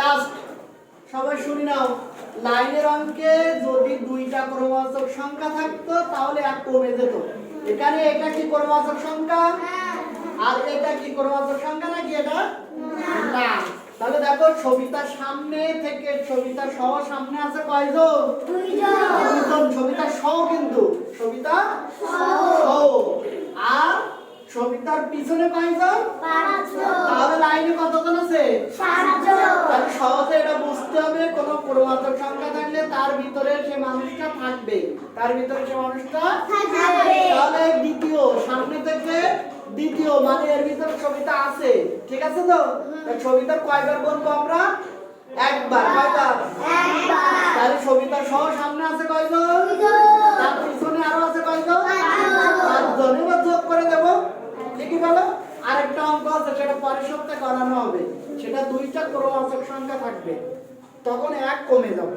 Last সবাই শুনে নাও, লাইনের অঙ্কে যদি দুইটা ক্রমবাচক সংখ্যা থাকতো তাহলে এক কমে যেত। এখানে এটা কি ক্রমবাচক সংখ্যা আর এটা কি ক্রমবাচক সংখ্যা নাকি এটা না? তাহলে দেখো সবিতার সামনে থেকে সবিতার সহ সামনে আছে কয়জন? দুইজন। সবিতার সহ কিন্তু সবিতা সহ। আর সবিতার পিছনে কয়জন? তাহলে লাইনে কতজন আছে? তাহলে সহজে এটা বুঝতে হবে, কোন ক্রমবাচক সংখ্যা থাকলে তার ভিতরে সে মানুষটা থাকবে, তার ভিতরে সে মানুষটা থাকবে। তাহলে দ্বিতীয়, সামনে থেকে দ্বিতীয় মানে এর ভিতরে সবিতা আছে, ঠিক আছে তো? সবিতার কয়বার বলবো আমরা? একবার। কয়বার? একবার। তাহলে সবিতার সহ সামনে আছে কয়জন? তার পিছনে আরো আছে কয়জন? পাঁচজন। এবার যোগ করে দেব, ঠিকই বলো। আরেকটা অঙ্ক আছে, সেটা পরের সপ্তাহে করানো হবে, সেটা দুইটা ক্রমবাচক সংখ্যা থাকবে, তখন এক কমে যাবে।